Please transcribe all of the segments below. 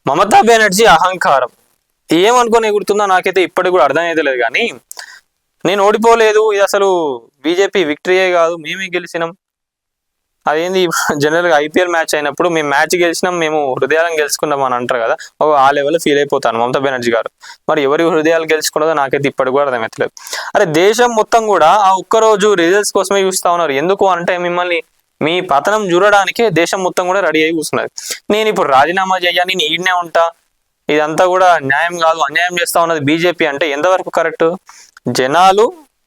మమతా బెనర్జీ అహంకారం ఏమనుకొని ఎగురుతుందో నాకైతే ఇప్పటికి కూడా అర్థమైతే లేదు. కానీ నేను ఓడిపోలేదు, ఇది అసలు బీజేపీ విక్టరీయే కాదు, మేమే గెలిచినాం. అదేంది జనరల్గా ఐపీఎల్ మ్యాచ్ అయినప్పుడు మేము మ్యాచ్ గెలిచినాం, మేము హృదయాలను గెలుచుకున్నాం అని అంటారు కదా, ఆ లెవెల్లో ఫీల్ అయిపోతాను మమతా బెనర్జీ గారు. మరి ఎవరి హృదయాలు గెలుచుకున్నదో నాకైతే ఇప్పటికి కూడా అర్థమవుతలేదు. అరే దేశం మొత్తం కూడా ఆ ఒక్కరోజు రిజల్ట్స్ కోసమే చూస్తూ ఉన్నారు. ఎందుకు అంటే మిమ్మల్ని మీ పతనం చూడడానికే దేశం మొత్తం కూడా రెడీ అయి కూర్చున్నది. నేను ఇప్పుడు రాజీనామా చేయాలి, నేను ఈడనే ఉంటా, ఇదంతా కూడా న్యాయం కాదు, అన్యాయం చేస్తా ఉన్నది బీజేపీ అంటే ఎంతవరకు కరెక్ట్? జనాలు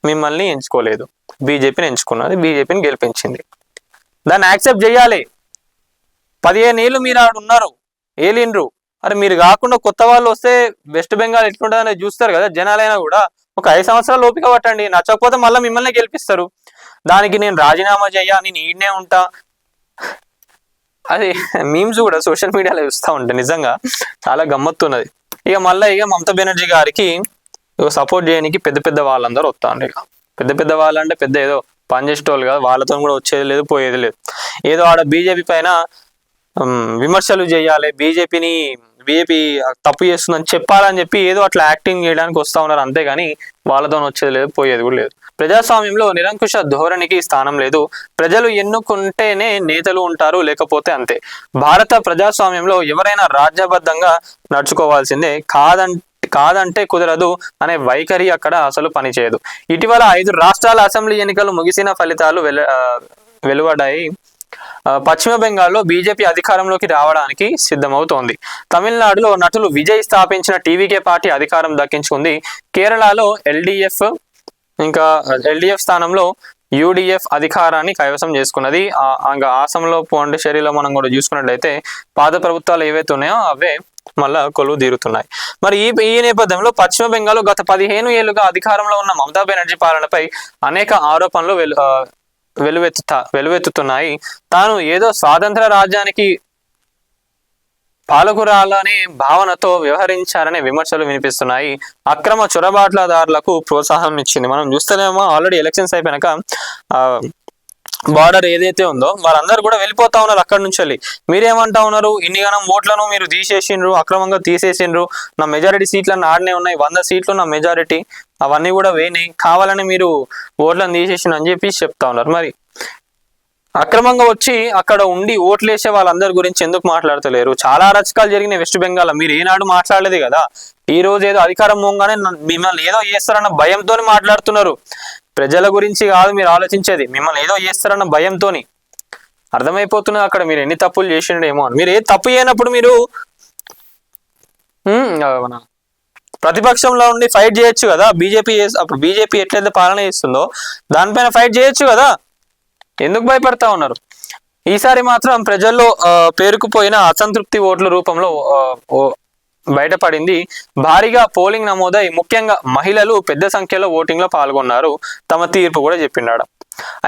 మిమ్మల్ని ఎంచుకోలేదు, బీజేపీని ఎంచుకున్నది, బీజేపీని గెలిపించింది, దాన్ని యాక్సెప్ట్ చేయాలి. 15 ఏళ్ళు మీరు ఆడ ఉన్నారు, ఏలిండ్రు. అరే మీరు కాకుండా కొత్త వాళ్ళు వస్తే వెస్ట్ బెంగాల్ ఎట్లుంటుందని చూస్తారు కదా జనాలైనా కూడా. ఒక 5 సంవత్సరాలు ఓపిక పట్టండి, నచ్చకపోతే మళ్ళీ మిమ్మల్ని గెలిపిస్తారు. దానికి నేను రాజీనామా చెయ్యా, నేను ఈడనే ఉంటా, అది మీమ్స్ కూడా సోషల్ మీడియాలో చూస్తూ ఉంటాయి. నిజంగా చాలా గమ్మత్తున్నది. ఇక మళ్ళీ మమతా బెనర్జీ గారికి సపోర్ట్ చేయడానికి పెద్ద పెద్ద వాళ్ళందరూ వస్తారు. ఇక పెద్ద పెద్ద వాళ్ళంటే పెద్ద ఏదో పనిచేసేటోళ్ళు కాదు, వాళ్ళతో కూడా వచ్చేది లేదు, పోయేది లేదు. ఏదో ఆడ బీజేపీ పైన విమర్శలు చేయాలి, బీజేపీ తప్పు చేస్తుందని చెప్పాలని చెప్పి ఏదో అట్లా యాక్టింగ్ చేయడానికి వస్తూ ఉన్నారు, అంతేగాని వాళ్ళతో వచ్చేది లేదు, పోయేది కూడా లేదు. ప్రజాస్వామ్యంలో నిరంకుశ ధోరణికి స్థానం లేదు. ప్రజలు ఎన్నుకుంటేనే నేతలు ఉంటారు, లేకపోతే అంతే. భారత ప్రజాస్వామ్యంలో ఎవరైనా రాజ్యబద్ధంగా నడుచుకోవాల్సిందే, కాదంటే కుదరదు అనే వైఖరి అక్కడ అసలు పనిచేయదు. ఇటీవల 5 రాష్ట్రాల అసెంబ్లీ ఎన్నికలు ముగిసిన ఫలితాలు వెలువడ్డాయి. పశ్చిమ బెంగాల్లో బీజేపీ అధికారంలోకి రావడానికి సిద్ధమవుతోంది. తమిళనాడులో నటులు విజయ్ స్థాపించిన టీవీకే పార్టీ అధికారం దక్కించుకుంది. కేరళలో ఎల్డీఎఫ్ స్థానంలో యూడీఎఫ్ అధికారాన్ని కైవసం చేసుకున్నది. ఆసంలో పాండిచేరిలో మనం కూడా చూసుకున్నట్లయితే పాత ప్రభుత్వాలు ఏవైతే ఉన్నాయో అవే మళ్ళా కొలువు తీరుతున్నాయి. మరి ఈ నేపథ్యంలో పశ్చిమ బెంగాల్ గత 15 ఏళ్లుగా అధికారంలో ఉన్న మమతా బెనర్జీ పాలనపై అనేక ఆరోపణలు వెలువెత్తుతున్నాయి. తాను ఏదో స్వాతంత్ర రాజ్యానికి పాలకురాలనే భావనతో వ్యవహరించారనే విమర్శలు వినిపిస్తున్నాయి. అక్రమ చొరబాట్లదారులకు ప్రోత్సాహం ఇచ్చింది. మనం చూస్తేనేమో ఆల్రెడీ ఎలక్షన్స్ అయిపోయినాక బార్డర్ ఏదైతే ఉందో వాళ్ళందరూ కూడా వెళ్ళిపోతా ఉన్నారు అక్కడి నుంచి వెళ్ళి. మీరేమంటా ఉన్నారు, ఇన్నిగానం ఓట్లను మీరు తీసేసిండ్రు, అక్రమంగా తీసేసిండ్రు, నా మెజారిటీ సీట్లను ఆడనే ఉన్నాయి, 100 సీట్లు నా మెజారిటీ, అవన్నీ కూడా వేయినాయి, కావాలని మీరు ఓట్లను తీసేసిండ్రు అని చెప్పి చెప్తా ఉన్నారు. మరి అక్రమంగా వచ్చి అక్కడ ఉండి ఓట్లు వేసే వాళ్ళందరి గురించి ఎందుకు మాట్లాడతలేరు? చాలా అరాచకాలు జరిగినాయి వెస్ట్ బెంగాల్, మీరు ఏనాడు మాట్లాడలేదు కదా. ఈ రోజు ఏదో అధికారం పోగానే మిమ్మల్ని ఏదో చేస్తారన్న భయంతో మాట్లాడుతున్నారు. ప్రజల గురించి కాదు మీరు ఆలోచించేది, మిమ్మల్ని ఏదో చేస్తారన్న భయంతో. అర్థమైపోతున్నది అక్కడ మీరు ఎన్ని తప్పులు చేసిండేమో అని. మీరు ఏ తప్పు చేయనప్పుడు మీరు ప్రతిపక్షంలో ఉండి ఫైట్ చేయొచ్చు కదా. అప్పుడు బీజేపీ ఎట్లయితే పాలన చేస్తుందో దానిపైన ఫైట్ చేయొచ్చు కదా, ఎందుకు భయపడతా ఉన్నారు? ఈసారి మాత్రం ప్రజల్లో పేరుకుపోయిన అసంతృప్తి ఓట్ల రూపంలో బయటపడింది. భారీగా పోలింగ్ నమోదై ముఖ్యంగా మహిళలు పెద్ద సంఖ్యలో ఓటింగ్ లో పాల్గొన్నారు. తమ తీర్పు కూడా చెప్పినాడు.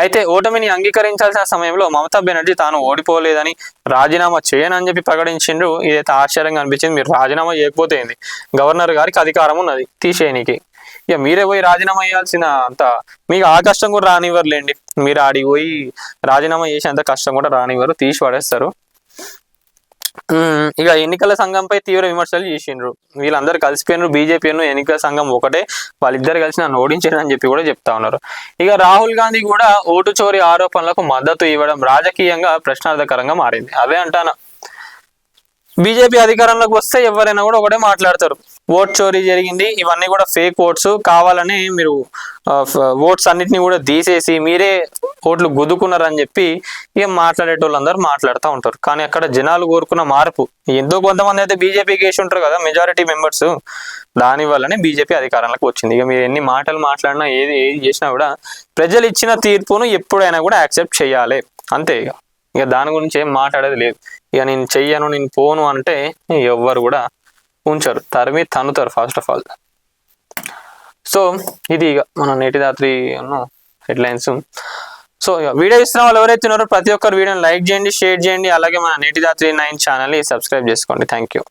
అయితే ఓటమిని అంగీకరించాల్సిన సమయంలో మమతా బెనర్జీ తాను ఓడిపోలేదని, రాజీనామా చేయనని చెప్పి ప్రకటించిండ్రు. ఇదైతే ఆశ్చర్యంగా అనిపించింది. మీరు రాజీనామా చేయకపోతే ఏంది, గవర్నర్ గారికి అధికారం ఉన్నది తీసేయనికి, ఇక మీరే పోయి రాజీనామా చేయాల్సిన అంత మీకు ఆ కష్టం కూడా రానివ్వరులేండి. మీరు ఆడికి పోయి రాజీనామా చేసేంత కష్టం కూడా రానివ్వరు, తీసి పడేస్తారు. ఇక ఎన్నికల సంఘంపై తీవ్ర విమర్శలు చేసిండ్రు. వీళ్ళందరూ కలిసిపోయినారు, బీజేపీ ఎన్నికల సంఘం ఒకటే, వాళ్ళిద్దరు కలిసి నన్ను ఓడించారు అని చెప్పి కూడా చెప్తా ఉన్నారు. ఇక రాహుల్ గాంధీ కూడా ఓటు చోరీ ఆరోపణలకు మద్దతు ఇవ్వడం రాజకీయంగా ప్రశ్నార్థకరంగా మారింది. అదే అంటానా, బీజేపీ అధికారంలోకి వస్తే ఎవరైనా కూడా ఒకటే మాట్లాడతారు, ఓట్ చోరీ జరిగింది, ఇవన్నీ కూడా ఫేక్ ఓట్స్, కావాలని మీరు ఓట్స్ అన్నిటిని కూడా తీసేసి మీరే ఓట్లు గుద్దుకున్నారని చెప్పి ఇక మాట్లాడేటోళ్ళందరూ మాట్లాడుతూ ఉంటారు. కానీ అక్కడ జనాలు కోరుకున్న మార్పు, ఎంతో కొంతమంది అయితే బీజేపీకి వేసి ఉంటారు కదా మెజారిటీ మెంబర్స్, దాని వల్లనే బీజేపీ అధికారంలోకి వచ్చింది. ఇక మీరు ఎన్ని మాటలు మాట్లాడినా ఏది చేసినా కూడా ప్రజలు ఇచ్చిన తీర్పును ఎప్పుడైనా కూడా యాక్సెప్ట్ చేయాలి, అంతే. ఇక దాని గురించి ఏం మాట్లాడేది లేదు. ఇక నేను చెయ్యను, నేను పోను అంటే ఎవ్వరు కూడా ఉంచారు, తరిమి తన్నుతారు ఫస్ట్ ఆఫ్ ఆల్. సో ఇది ఇక మన నేటి రాత్రి హెడ్లైన్స్. సో వీడియో ఇస్తున్న వాళ్ళు ఎవరైతే ఉన్నారో ప్రతి ఒక్కరు వీడియోని లైక్ చేయండి, షేర్ చేయండి, అలాగే మన నేటి రాత్రి 9 ఛానల్ని సబ్స్క్రైబ్ చేసుకోండి. Thank you.